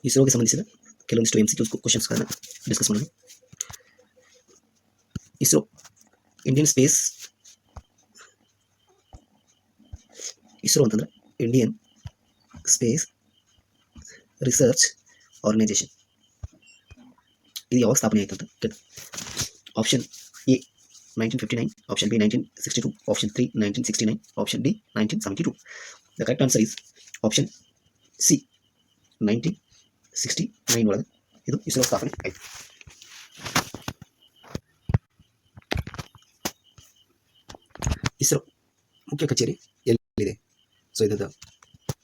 ಇಸ್ರೋಗೆ ಸಂಬಂಧಿಸಿದ ಕೆಲವೊಂದಿಷ್ಟು MCQ ಕ್ವಶನ್ಸ್ಗಳನ್ನು discuss ಮಾಡೋಣ. ಇಸ್ರೋ ಇಂಡಿಯನ್ ಸ್ಪೇಸ್, ಇಸ್ರೋ ಅಂತಂದ್ರೆ ಇಂಡಿಯನ್ ಸ್ಪೇಸ್ ರಿಸರ್ಚ್ ಆರ್ಗನೈಜೇಷನ್. ಇದು ಯಾವಾಗ ಸ್ಥಾಪನೆ ಆಯಿತು ಅಂತ ಕೇಳಿ. Option A 1959, option B 1962, option 3 1969, option D 1972. The correct answer is option C 1969 ಒಳಗೆ ಇದು ಇಸ್ರೋ ಸ್ಥಾಪನೆ ಆಯಿತು. ಇಸ್ರೋ ಮುಖ್ಯ ಕಚೇರಿ ಎಲ್ಲಿದೆ? ಸೊ ಇದರ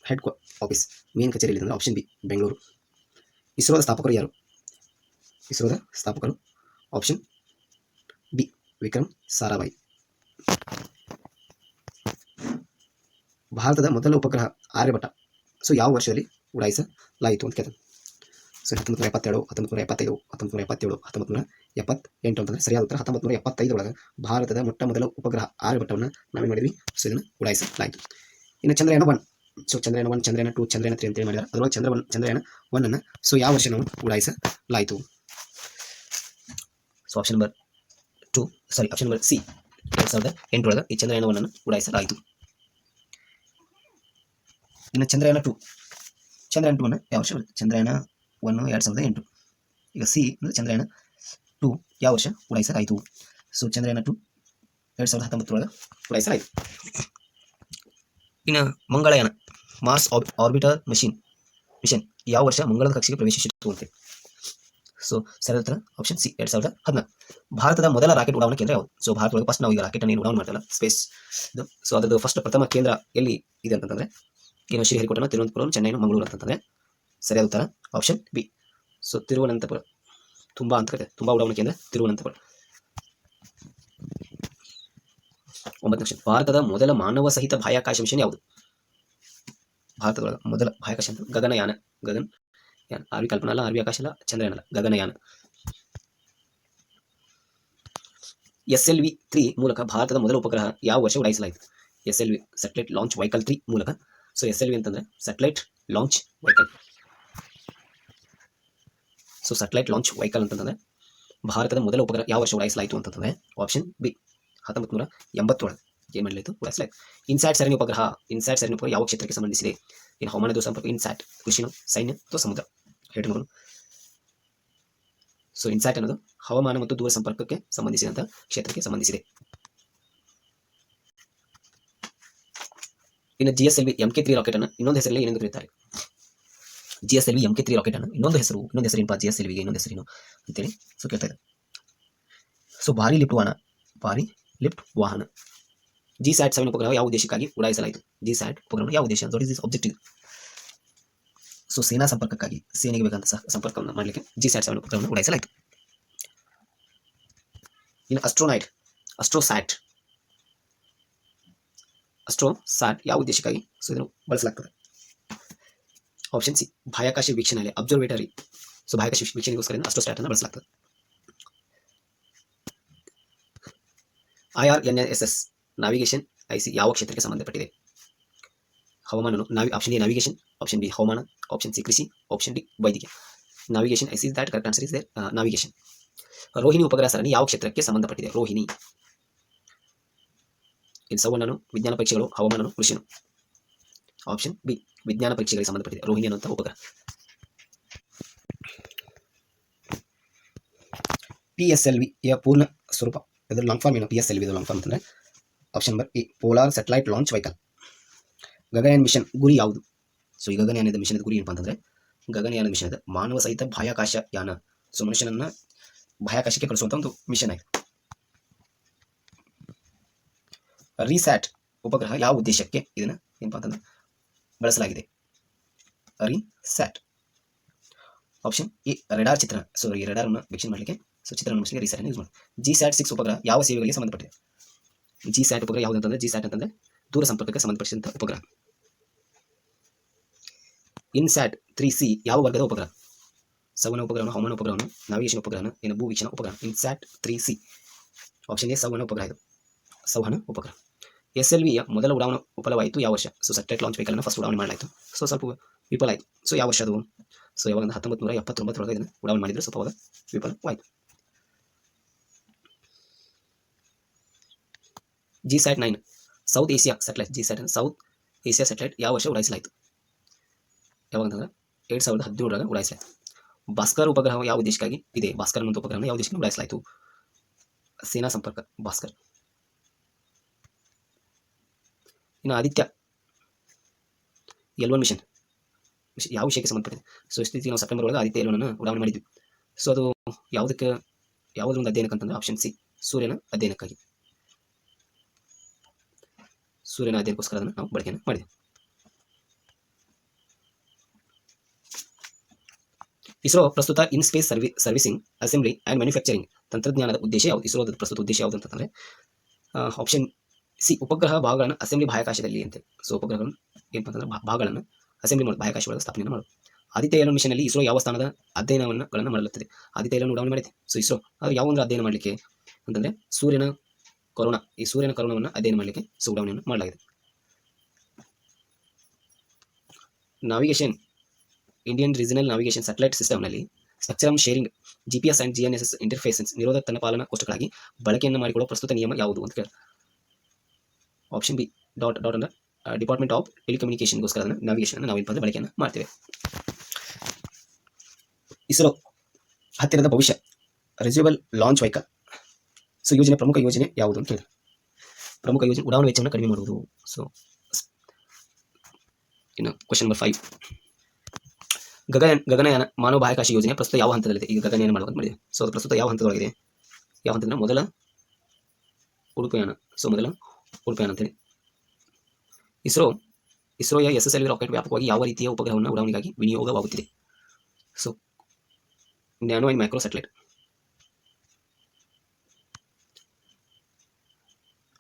ಹೆಡ್ ಆಫೀಸ್ ಮೇನ್ ಕಚೇರಿ ಎಲ್ಲಿದೆ ಅಂದರೆ ಆಪ್ಷನ್ ಬಿ ಬೆಂಗಳೂರು. ಇಸ್ರೋದ ಸ್ಥಾಪಕರು ಯಾರು? ಇಸ್ರೋದ ಸ್ಥಾಪಕರು ಆಪ್ಷನ್ ಬಿ ವಿಕ್ರಮ್ ಸಾರಾಭಾಯಿ. ಭಾರತದ ಮೊದಲ ಉಪಗ್ರಹ ಆರ್ಯಭಟ ಸೊ ಯಾವ ವರ್ಷದಲ್ಲಿ ಉಡಾಯಿಸಲಾಯಿತು ಅಂತ ಕೇಳ್ತಾರೆ. ಸೊ 1972, 1975, 1977, 1978 ಅಂತಂದರೆ ಸರಿಯಾದ ಉತ್ತರ 1975 ಒಳಗೆ ಭಾರತದ ಮೊಟ್ಟ ಮೊದಲ ಉಪಗ್ರಹ ಆರ್ಯಭಟ್ಟವನ್ನು ನಾವೇನು ಮಾಡಿದ್ವಿ? ಸೊ ಇದನ್ನು ಉಡಾಯಿಸಲಾಯಿತು. ಇನ್ನು ಚಂದ್ರಯಾನ 1, ಸೊ ಚಂದ್ರಯಾನ 1, ಚಂದ್ರಯಾನ 2, ಚಂದ್ರಯಾನ 3 ಅಂತೇಳಿ ಮಾಡಿದ್ದಾರೆ. ಅದರೊಳಗೆ ಚಂದ್ರಯಾನ 1 ಅನ್ನು ಸೊ ಯಾವ ವರ್ಷ ನಾವು ಉಡಾಯಿಸಲಾಯಿತು? ಸೊ ಆಪ್ಷನ್ ನಂಬರ್ ಸಿ 2008 ಒಳಗೆ ಈ ಚಂದ್ರಯಾನ 1 ಅನ್ನು ಉಡಾಯಿಸಲಾಯಿತು. ಇನ್ನು ಚಂದ್ರಯಾನ 2 ಅನ್ನು ಯಾವ ವರ್ಷ? ಚಂದ್ರಯಾನ 1 2008. ಈಗ ಸಿ ಅಂದರೆ ಚಂದ್ರಯಾನ 2 ಯಾವ ವರ್ಷ ಉಡಾಯಿಸಲಾಯಿತು? ಸೊ ಚಂದ್ರಯಾನ 2 2019 ಒಳಗೆ ಉಡಾಯಿಸಲಾಯಿತು. ಇನ್ನು ಮಂಗಳಯಾನ ಮಾಸ್ ಆರ್ಬಿಟರ್ ಮಿಷನ್ ಯಾವ ವರ್ಷ ಮಂಗಳದ ಕಕ್ಷೆಗೆ ಪ್ರವೇಶಿಸಿತು ಅಂತ. ಸೊ ಸರಿಯಾದ ಉತ್ತರ ಆಪ್ಷನ್ ಸಿ 2014. ಭಾರತದ ಮೊದಲ ರಾಕೆಟ್ ಉಡಾವಣಾ ಕೇಂದ್ರ ಯಾವುದು? ಸೊ ಭಾರತದೊಳಗೆ ಫಸ್ಟ್ ನಾವು ಈಗ ರಾಕೆಟ್ ಅನ್ನು ಉಡಾವಣೆ ಮಾಡ್ತಲ್ಲ ಸ್ಪೇಸ್ ಇದು. ಸೊ ಅದರದ್ದು ಫಸ್ಟ್ ಪ್ರಥಮ ಕೇಂದ್ರ ಎಲ್ಲಿ ಇದೆ ಅಂತಂದರೆ ಏನು? ಶ್ರೀಹರಿಕೋಟನ, ತಿರುವನಂತಪುರಂ, ಚೆನ್ನೈನ, ಮಂಗಳೂರು ಅಂತಂದರೆ ಸರಿಯಾದ ಉತ್ತರ ಆಪ್ಷನ್ ಬಿ. ಸೊ ತಿರುವನಂತಪುರ ತುಂಬ ಅಂತ ಕರೀತಾರೆ. ತುಂಬ ಉಡಾವಣಾ ಕೇಂದ್ರ ತಿರುವನಂತಪುರ. 9ನೇ ಕ್ವಶ್ಚನ್. ಭಾರತದ ಮೊದಲ ಮಾನವ ಸಹಿತ ಬಾಹ್ಯಾಕಾಶ ಮಿಷನ್ ಯಾವುದು? ಭಾರತದೊಳಗೆ ಮೊದಲ ಬಾಹ್ಯಾಕಾಶ ಅಂತ ಗಗನಯಾನ. ಆರ್ವಿ ಕಲ್ಪನಾ ಅಲ್ಲ, ಆರ್ವಿ ಆಕಾಶ ಅಲ್ಲ, ಚಂದ್ರಯಾನ ಅಲ್ಲ, ಗಗನಯಾನ. SLV 3 ಮೂಲಕ ಭಾರತದ ಮೊದಲ ಉಪಗ್ರಹ ಯಾವ ವರ್ಷ ಉಡಾಯಿಸಲಾಯಿತು? SLV ಸ್ಯಾಟಲೈಟ್ ಲಾಂಚ್ ವೆಹಿಕಲ್ 3 ಮೂಲಕ. ಸೊ SLV ಅಂತಂದ್ರೆ satellite launch vehicle. So satellite launch vehicle ಅಂತಂದ್ರೆ ಭಾರತದ ಮೊದಲ ಉಪಗ್ರಹ ಯಾವ ವರ್ಷ ಉಡಾಯಿಸಲಾಯಿತು ಅಂತಂದ್ರೆ ಆಪ್ಷನ್ ಬಿ 1980 ಒಳಗೆ ಏನು ಮಾಡಲಾಯಿತು? ಉಡಾಯಿಸಲಾಯಿತು. ಇನ್ಸ್ಯಾಟ್ ಸರಣಿ ಉಪಗ್ರಹ ಯಾವ ಕ್ಷೇತ್ರಕ್ಕೆ ಸಂಬಂಧಿಸಿದೆ? ಏನು ಹವಾಮಾನದ ಸಂಪರ್ಕ? ಇನ್ಸ್ಯಾಟ್ ಕೃಷಿ, ಸೈನ್ಯ ಅಥವಾ ಸಮುದ್ರ? ಹೇಳಿ ನೋಡೋಣ. ಸೊ ಇನ್ಸ್ಯಾಟ್ ಅನ್ನೋದು ಹವಾಮಾನ ಮತ್ತು ದೂರ ಸಂಪರ್ಕಕ್ಕೆ ಸಂಬಂಧಿಸಿದಂತಹ ಕ್ಷೇತ್ರಕ್ಕೆ ಸಂಬಂಧಿಸಿದೆ. ಇನ್ನು GSLV MK3 ರಾಕೆಟ್ ಅನ್ನು ಇನ್ನೊಂದು ಹೆಸರಲ್ಲಿ ಏನೆಂದು ಕರೆಯುತ್ತಾರೆ? GSLV MK3 ರಾಕೆಟ್ ಅನ್ನು ಇನ್ನೊಂದು ಹೆಸರು ಏನಪ್ಪ? GSLVಗೆ ಇನ್ನೊಂದು ಹೆಸರೇನು ಅಂತೇಳಿ ಸೊ ಕೇಳ್ತಾ ಇದೆ. ಸೊ ಭಾರಿ ಲಿಫ್ಟ್ ವಾಹನ. GSAT 7 ಉಪಗ್ರಹ ಯಾವ ಉದ್ದೇಶಕ್ಕಾಗಿ ಉಡಾಯಿಸಲಾಯಿತು? GSAT ಉಪಗ್ರಹ ಯಾವ ಉದ್ದೇಶ? What is this objective? So ಸೇನಾ ಸಂಪರ್ಕಕ್ಕಾಗಿ, ಸೇನೆಗೆ ಬೇಕಂತ ಸಂಪರ್ಕವನ್ನು ಮಾಡಲಿಕ್ಕೆ GSAT 7 ಉಪಗ್ರಹವನ್ನು ಉಡಾಯಿಸಲಾಯಿತು. ಇನ್ನು ಅಸ್ಟ್ರೋಸ್ಯಾಟ್ ಯಾವ ಉದ್ದೇಶಕ್ಕಾಗಿ ಸೊ ಇದನ್ನು ಬಳಸಲಾಗ್ತದೆ? ಆಪ್ಷನ್ ಸಿ ಬಾಹ್ಯಾಕಾಶ ವೀಕ್ಷಣೆ ಅಬ್ಸರ್ವೇಟರಿ. ಸೊ ಬಾಹ್ಯಾಕಾಶ ವೀಕ್ಷಣೆಗೋಸ್ಕರ ಅಸ್ಟ್ರೋಸ್ಯಾಟ್ ಅನ್ನು ಬಳಸಲಾಗ್ತದೆ. IRNSS ನಾವಿಗೇಷನ್ IC ಯಾವ ಕ್ಷೇತ್ರಕ್ಕೆ ಸಂಬಂಧಪಟ್ಟಿದೆ? ಹವಾಮಾನ. Option A navigation, option B ಹವಾಮಾನ, ಆಪ್ಷನ್ ಸಿ ಕೃಷಿ, ಆಪ್ಷನ್ ಡಿ ವೈದ್ಯಕೀಯ. Navigation IC that correct answer is there navigation. Rohini ಉಪಗ್ರಹ ಸರಣಿ ಯಾವ ಕ್ಷೇತ್ರಕ್ಕೆ ಸಂಬಂಧಪಟ್ಟಿದೆ? ರೋಹಿಣಿ ಇದು ಸಂವಹನ, ವಿಜ್ಞಾನ ಪರೀಕ್ಷೆಗಳು, ಹವಾಮಾನ, ಕೃಷಿನು. ಆಪ್ಷನ್ ಬಿ ವಿಜ್ಞಾನ ಪರೀಕ್ಷೆಗಳಿಗೆ ಸಂಬಂಧಪಟ್ಟಿದೆ ರೋಹಿಣಿ ಅನ್ನುವಂಥ ಉಪಗ್ರಹ. PSLV ಯ ಪೂರ್ಣ ಸ್ವರೂಪ, ಇದರ ಲಾಂಗ್ ಫಾರ್ಮ್ ಏನು? PSLV ದ ಲಾಂಗ್ ಫಾರ್ಮ್ ಅಂತಂದರೆ option number A polar satellite launch vehicle. Gaganyaan mission ಗುರಿ ಯಾವುದು? ಸೊ ಈ ಗಗನಯಾನದ ಮಿಷನದ ಗುರಿ ಏನಪ್ಪ ಅಂತಂದರೆ ಗಗನಯಾನ ಮಿಷನದ ಮಾನವ ಸಹಿತ ಬಾಹ್ಯಾಕಾಶ ಯಾನ. ಸೊ ಮನುಷ್ಯನನ್ನು ಬಾಹ್ಯಾಕಾಶಕ್ಕೆ ಕಳಿಸುವಂಥ ಒಂದು ಮಿಷನ್ ಆಗಿದೆ. ರಿಸ್ಯಾಟ್ ಉಪಗ್ರಹ ಯಾವ ಉದ್ದೇಶಕ್ಕೆ ಇದನ್ನು ಏನಪ್ಪ ಅಂತಂದ್ರೆ ಬಳಸಲಾಗಿದೆ? ರಿಸ್ಯಾಟ್ ಆಪ್ಷನ್ ಎ ರೆಡಾರ್ ಚಿತ್ರಣ. ಸೊ ಈ ರೆಡಾರ್ನ ವೀಕ್ಷಣೆ ಮಾಡಲಿಕ್ಕೆ ಸೊ ಚಿತ್ರಣ ಮಿಷನ್ಗೆ ರಿಸ್ಯಾಟ್ ಯೂಸ್ ಮಾಡಿ. GSAT 6 ಉಪಗ್ರಹ ಯಾವ ಸೇವೆಗಳಿಗೆ ಸಂಬಂಧಪಟ್ಟಿದೆ? GSAT ಉಪಗ್ರಹ ಯಾವುದು ಅಂತಂದ್ರೆ GSAT ಅಂತಂದ್ರೆ ದೂರ ಸಂಪರ್ಕಕ್ಕೆ ಸಂಬಂಧಪಟ್ಟಿದಂಥ ಉಪಗ್ರಹ. ಇನ್ಸ್ಯಾಟ್ 3C ಯಾವ ವರ್ಗದ ಉಪಗ್ರಹ? ಸಂವಹನ ಉಪಗ್ರಹವನ್ನು, ಹವಾಮಾನ ಉಪಗ್ರಹವನ್ನು, ನಾವಿಗೇಷನ್ ಉಪಗ್ರಹವನ್ನು, ಏನು ಭೂವೀಕ್ಷಣಾ ಉಪಗ್ರಹ. ಇನ್ಸ್ಯಾಟ್ 3C ಆಪ್ಷನ್ ಎ ಸಂವಹನ ಉಪಗ್ರಹ. SLV ಯ ಮೊದಲ ಉಡಾವಣೆ ವಿಫಲವಾಯಿತು ಯಾವ ವರ್ಷ? ಸೊ ಸ್ಯಾಟಲೈಟ್ ಲಾಂಚ್ ವೆಹಿಕಲ್ ಅನ್ನು ಫಸ್ಟ್ ಉಡಾವಣೆ ಮಾಡಲಾಯಿತು. ಸೊ ಸ್ವಲ್ಪ ವಿಫಲ ಆಯಿತು. ಸೊ ಯಾವ ವರ್ಷ ಅದು? ಸೊ ಯಾವಾಗ 1979 ಇದನ್ನು ಉಡಾವಣೆ ಮಾಡಿದ್ರು, ಸ್ವಲ್ಪ ಅವಾಗ ವಿಫಲವಾಯಿತು. GSAT-9 south Asia satellite, south Asia satellite ಯಾವ ವರ್ಷ ಉಡಾಯಿಸಲಾಯಿತು? ಯಾವಾಗ ಅಂತಂದ್ರೆ 2017 ಉಡಾಯಿಸಲಾಯಿತು. ಭಾಸ್ಕರ್ ಉಪಗ್ರಹ ಯಾವ ದೇಶಕ್ಕಾಗಿ ಇದೆ? ಭಾಸ್ಕರ್ ಅನ್ನುವಂಥ ಉಪಗ್ರಹವನ್ನು ಯಾವ ದೇಶಕ್ಕೆ ಉಡಾಯಿಸಲಾಯಿತು? ಸೇನಾ ಸಂಪರ್ಕ ಭಾಸ್ಕರ್. ಇನ್ನು ಆದಿತ್ಯ L1 ಮಿಷನ್ ಯಾವ ವಿಷಯಕ್ಕೆ ಸಂಬಂಧಪಟ್ಟಿದೆ? ಸೊ ಇಷ್ಟೀಚೆಗೆ ನಾವು ಸೆಪ್ಟೆಂಬರ್ ಒಳಗೆ ಆದಿತ್ಯ L1 ಅನ್ನು ಉಡಾವಣೆ ಮಾಡಿದ್ವಿ. ಸೊ ಅದು ಯಾವುದರ ಒಂದು ಅಧ್ಯಯನಕ್ಕೆ ಅಂತಂದ್ರೆ ಆಪ್ಷನ್ ಸಿ, ಸೂರ್ಯನ ಅಧ್ಯಯನಕ್ಕಾಗಿ. ಸೂರ್ಯನ ಅಧ್ಯಯನಕ್ಕೋಸ್ಕರ ಅದನ್ನು ನಾವು ಬಳಕೆಯನ್ನು ಮಾಡಿದ್ವಿ. ಇಸ್ರೋ ಪ್ರಸ್ತುತ in space servicing, assembly and manufacturing ತಂತ್ರಜ್ಞಾನದ ಉದ್ದೇಶ ಯಾವುದು? ಇಸ್ರೋದ ಪ್ರಸ್ತುತ ಉದ್ದೇಶ ಯಾವುದು ಅಂತಂದರೆ ಆಪ್ಷನ್ ಸಿ, ಉಪಗ್ರಹ ಭಾಗಗಳನ್ನು ಅಸೆಂಬ್ಲಿ ಬಾಹ್ಯಾಕಾಶದಲ್ಲಿ ಅಂತೆ. ಸೊ ಉಪಗ್ರಹಗಳನ್ನು ಏನಪ್ಪ ಅಂತಂದ್ರೆ ಭಾಗಗಳನ್ನು ಅಸೆಂಬ್ಲಿ ಮಾಡಿ ಬಾಹ್ಯಾಕಾಶದೊಳಗೆ ಸ್ಥಾಪನೆಯನ್ನು ಮಾಡೋದು. ಆದಿತ್ಯ L1 ಮಿಷನ್ ಅಲ್ಲಿ ಇಸ್ರೋ ಯಾವ ಸ್ಥಾನದ ಅಧ್ಯಯನಗಳನ್ನು ಮಾಡಲಾಗುತ್ತದೆ? ಆದಿತ್ಯ L1 ಉಡಾವಣೆ ಮಾಡಿದೆ. ಸೊ ಇಸ್ರೋ ಅದು ಯಾವ ಒಂದು ಅಧ್ಯಯನ ಮಾಡಲಿಕ್ಕೆ ಅಂತಂದರೆ ಸೂರ್ಯನ ಕರೋಣವನ್ನು ಅಧ್ಯಯನ ಮಾಡಲಿಕ್ಕೆ ಉಡಾವಣೆಯನ್ನು ಮಾಡಲಾಗಿದೆ. Navigation Indian regional navigation satellite ಸಿಸ್ಟಮ್ನಲ್ಲಿ spectrum sharing, GPS and GNSS interfaces ನಿರೋಧಕ ತನ್ನ ಪಾಲನಾ ಕೋಷ್ಟಕಗಳಾಗಿ ಬಳಕೆಯನ್ನು ಮಾಡಿಕೊಳ್ಳುವ ಪ್ರಸ್ತುತ ನಿಯಮ ಯಾವುದು ಅಂತ ಕೇಳಿ. ಆಪ್ಷನ್ ಬಿ ಅಂದ್ರೆ ಡಿಪಾರ್ಟ್ಮೆಂಟ್ ಆಫ್ ಟೆಲಿಕಮ್ಯುನಿಕೇಷನ್ಗೋಸ್ಕರ ಅದನ್ನು ನಾವಿಗೇಷನ್ ನಾವು ಬಳಕೆಯನ್ನು ಮಾಡ್ತೇವೆ. ಇಸ್ರೋ ಹತ್ತಿರದ ಭವಿಷ್ಯ ರಿಜ್ಯೂಬಲ್ ಲಾಂಚ್ ವೆಹಿಕಲ್ ಸೊ ಪ್ರಮುಖ ಯೋಜನೆ ಯಾವುದು ಅಂತ ಕೇಳಿ. ಪ್ರಮುಖ ಯೋಜನೆ ಉಡಾವಣೆ ವೆಚ್ಚವನ್ನು ಕಡಿಮೆ ಮಾಡುವುದು. ಸೊ ಇನ್ನು ಕ್ವಶನ್ ನಂಬರ್ 5, ಗಗನಯಾನ ಮಾನವ ಬಾಹ್ಯಾಕಾಶ ಯೋಜನೆ ಪ್ರಸ್ತುತ ಯಾವ ಹಂತದಲ್ಲಿದೆ? ಈಗ ಗಗನಯಾನ ಮಾಡುವಂತ ಮಾಡಿದೆ. ಸೊ ಅದು ಪ್ರಸ್ತುತ ಯಾವ ಹಂತದೊಳಗಿದೆ? ಯಾವ ಹಂತದಿಂದ? ಮೊದಲ ಉಡುಪಯಾನ. ಸೊ ಮೊದಲ ಉಡುಪಯಾನ ಅಂತೇಳಿ. ಇಸ್ರೋಯ SSLV ರಾಕೆಟ್ ವ್ಯಾಪಕವಾಗಿ ಯಾವ ರೀತಿಯ ಉಪಗ್ರಹವನ್ನು ಉಡಾವಣೆಗಾಗಿ ವಿನಿಯೋಗವಾಗುತ್ತಿದೆ? So nano and macro satellite.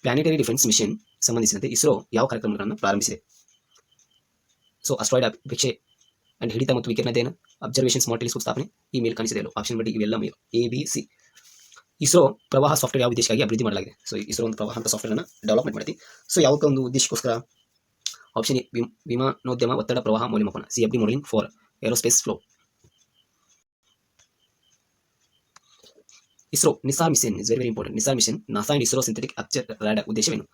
Planetary defence mission ಸಂಬಂಧಿಸಿದಂತೆ ಇಸ್ರೋ ಯಾವ ಕಾರ್ಯಕ್ರಮಗಳನ್ನು ಪ್ರಾರಂಭಿಸಿದೆ? ಸೊ ಅಸ್ಟ್ರಾಯ್ಡ್ ಅಪೇಕ್ಷೆ ಅಂಡ್ ಹಿಡಿತ ಮತ್ತು ವಿಕಿರಣ ಅಧ್ಯಯನ, ಅಬ್ಸರ್ವೇಷನ್ ಸ್ಮಾರ್ಟ್ ಟೆಲಿಸ್ಕೋಪ್ ಸ್ಥಾಪನೆ, ಈ ಮೇಲ್ ಕಾಣಿಸಿದೆ ಅಲ್ಲ, ಆಪ್ಷನ್ ಬಿ ಇವೆಲ್ಲ ಮೇಲ್ ABC. ಇಸ್ರೋ ಪ್ರವಾಹ ಸಾಫ್ಟ್ವೇರ್ ಯಾವ ಉದ್ದೇಶಕ್ಕಾಗಿ ಅಭಿವೃದ್ಧಿ ಮಾಡಲಾಗಿದೆ? ಸೊ ಇಸ್ರೋ ಒಂದು ಪ್ರವಾಹ ಅಂತ ಸಾಫ್ಟ್ವೇರ್ ಅನ್ನು ಡೆವಲಪ್ಮೆಂಟ್ ಮಾಡಿದೆ. ಸೊ ಯಾವ ಒಂದು ಉದ್ದೇಶಕ್ಕೋಸ್ಕರ? ಆಪ್ಷನ್ ಎ ವಿಮಾನೋದ್ಯಮ ಒತ್ತಡ ಪ್ರವಾಹ ಮೌಲ್ಯಮಾಪನ, CFD modelling for aerospace flow. ISRO NISAR mission is very important. NISAR mission NASA and ISRO synthetic aperture radar ಉದ್ದೇಶವೇನು?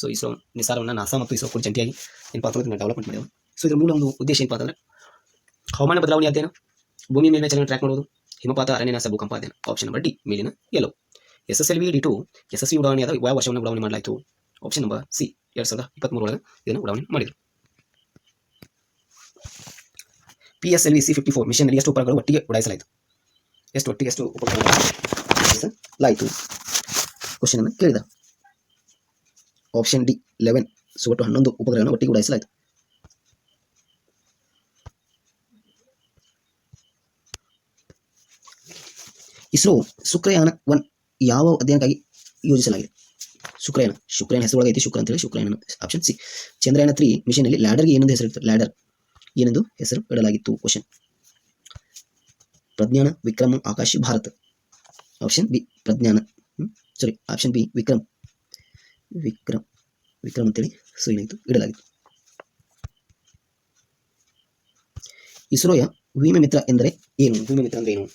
ಸೊ ಇಸ್ರೋ ನಿಸಾರವನ್ನು ನಾಸಾ ಮತ್ತು ಇಸ್ರೋ ಕೂಡ ಜಂಟಿಯಾಗಿ ಏನಪ್ಪ ಅಂತಂದ್ರೆ ಡೆವಲಪ್ಮೆಂಟ್ ಮಾಡಿದೆ. ಸೊ ಇದರ ಮೂಲ ಒಂದು ಉದ್ದೇಶ ಏನಪ್ಪ ಅಂತಂದ್ರೆ ಹವಾಮಾನ ಬದಲಾವಣೆ ಅಧ್ಯಯನ, ಭೂಮಿ ಮೇಲಿನ ಚಲನೆ ಟ್ರ್ಯಾಕ್ ಮಾಡೋದು, ಹಿಮಪಾತ, ಅರಣ್ಯನಾಶ, ಭೂಕಂಪ ಅಧ್ಯಯನ. ಆಪ್ಷನ್ ನಂಬರ್ ಡಿ ಮೇಲಿನ ಎಲ್ಲೋ. SSLV D2 ಯಶಸ್ವಿ ಉಡಾವಣೆಯಾದ ಯಾವ ವರ್ಷವನ್ನು ಉಡಾವಣೆ ಮಾಡಲಾಯಿತು? ಆಪ್ಷನ್ ನಂಬರ್ ಸಿ 2023 ಒಳಗೆ ಇದನ್ನು ಉಡಾವಣೆ ಮಾಡಿದರು. PSLV C-54 ಮಿಷನ್ನಲ್ಲಿ ಎಷ್ಟು ಉಪಗ್ರಹಗಳು ಒಟ್ಟಿಗೆ ಉಡಾಯಿಸಲಾಯಿತು? ಎಷ್ಟು ಉಪಗ್ರಹಗಳು ಉಡಾಯಿಸಲಾಯಿತು? ಕ್ವಶನ್ ಅನ್ನು ಕೇಳಿದ. Option D 11. ಸೊ ಒಟ್ಟು 11 ಉಪಗ್ರಹಗಳನ್ನು ಒಟ್ಟಿಗೆ ಉಡಾಯಿಸಲಾಯಿತು. ಇಸ್ರೋ ಶುಕ್ರಯಾನ 1 ಯಾವ ಅಧ್ಯಯನಕ್ಕಾಗಿ ಯೋಜಿಸಲಾಗಿದೆ? ಶುಕ್ರಯಾನ ಹೆಸರೊಳಗೆ ಐತಿ ಶುಕ್ರ ಅಂತೇಳಿ ಶುಕ್ರಯಾನ. Option C. ಚಂದ್ರಯಾನ 3 ಮಿಷನ್ನಲ್ಲಿ ಲ್ಯಾಡರ್ಗೆ ಏನೆಂದು ಹೆಸರಿಡ್ತಾರೆ? ಲ್ಯಾಡರ್ ಏನೆಂದು ಹೆಸರು ಇಡಲಾಗಿತ್ತು? Question. Pragyan, Vikram, Akash, Bharat. Option B Pragyan. Option B Vikram ಅಂತೇಳಿ ಸೊ ಏನಾಯಿತು ಇಡಲಾಗಿತ್ತು. ಇಸ್ರೋಯ ವಿಮೆ ಮಿತ್ರ ಎಂದರೆ ಏನು? ವಿಮೆ ಮಿತ್ರ ಅಂದ್ರೆ ಏನು?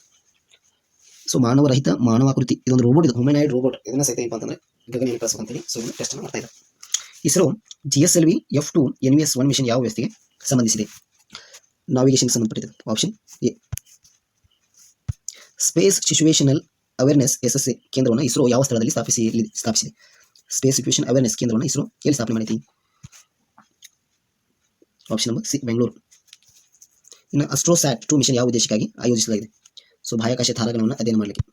ಸೊ ಮಾನವರಹಿತ ಮಾನವಾಕೃತಿ ಇದೊಂದು ರೋಬೋಟ್, ಇದು ಹ್ಯೂಮನಾಯ್ಡ್ ರೋಬೋಟ್. ಇದನ್ನ ಸಹಿತ ಏನಪ್ಪ ಅಂತಂದ್ರೆ ಗಗನಯಾನ ಕಳಿಸುವ ಅಂತೇಳಿ ಸೊ ಟೆಸ್ಟ್ ಮಾಡ್ತಾ ಇದ್ದಾರೆ. ISRO GSLV F2 NVS-1 mission ಯಾವ ವ್ಯವಸ್ಥೆಗೆ ಸಂಬಂಧಿಸಿದೆ? ನಾವಿಗೇಷನ್ಗೆ ಸಂಬಂಧಪಟ್ಟಿದೆ. Option A. Space situational awareness SSA ಕೇಂದ್ರವನ್ನು ಇಸ್ರೋ ಯಾವ ಸ್ಥಳದಲ್ಲಿ ಸ್ಥಾಪಿಸಿದೆ? ಸ್ಪೇಸ್ ಸಿಚುವೇಶನ್ ಅವೇರ್ನೆಸ್ ಕೇಂದ್ರವನ್ನು ಇಸ್ರೋ ಎಲ್ಲಿ ಸ್ಥಾಪನೆ ಮಾಡೈತಿ? Option number C Bengaluru. ಇನ್ನು ಅಸ್ಟ್ರೋಸ್ಯಾಟ್ 2 ಮಿಷನ್ ಯಾವ ಉದ್ದೇಶಕ್ಕಾಗಿ ಆಯೋಜಿಸಲಾಗಿದೆ? ಸೊ ಬಾಹ್ಯಾಕಾಶ ತಾರಾಗಣವನ್ನು ಅಧ್ಯಯನ ಮಾಡಲಿಕ್ಕೆ.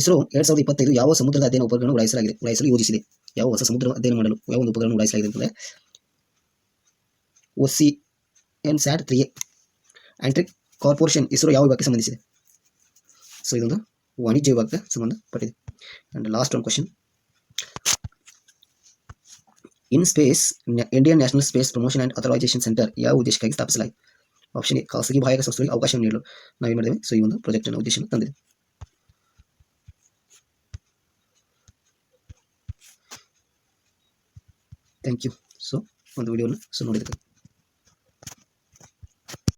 ಇಸ್ರೋ 2025 ಯಾವ ಸಮುದ್ರದ ಅಧ್ಯಯನ ಉಪಗ್ರಹವನ್ನು ಉಡಾಯಿಸಲು ಯೋಜಿಸಿದೆ? ಯಾವ ಹೊಸ ಸಮುದ್ರ ಅಧ್ಯಯನ ಮಾಡಲು ಯಾವ ಒಂದು ಉಪಗ್ರಹವನ್ನು ಉಡಾಯಿಸಲಾಗಿದೆ ಅಂತಂದರೆ OCNSat 3A. ಆಂಟ್ರಿಕ್ ಕಾರ್ಪೊರೇಷನ್ ಇಸ್ರೋ ಯಾವ ವಿಭಾಗಕ್ಕೆ ಸಂಬಂಧಿಸಿದೆ? ಸೊ ಇದೊಂದು ವಾಣಿಜ್ಯ ವಿಭಾಗಕ್ಕೆ ಸಂಬಂಧಪಟ್ಟಿದೆ. ಅಂಡ್ ಲಾಸ್ಟ್ ಒಂದು question. In space Indian national space promotion and authorisation centre ಯಾವ ಉದ್ದೇಶಕ್ಕಾಗಿ ಸ್ಥಾಪಿಸಲಾಗಿದೆ? Option A. ಖಾಸಗಿ ಬಾಹ್ಯಾಕಾಶ ಸಂಸ್ಥೆಗಳಿಗೆ ಅವಕಾಶವನ್ನು ನೀಡಲು ನಾವೇನು ಮಾಡಿದ್ದೇವೆ? ಸೊ ಈ ಒಂದು ಪ್ರಾಜೆಕ್ಟ್ ಅನ್ನು ಉದ್ದೇಶವನ್ನು ತಂದಿದೆ. Thank you. ಸೊ ಒಂದು ವಿಡಿಯೋನ ನೋಡಿದ್ದಕ್ಕೆ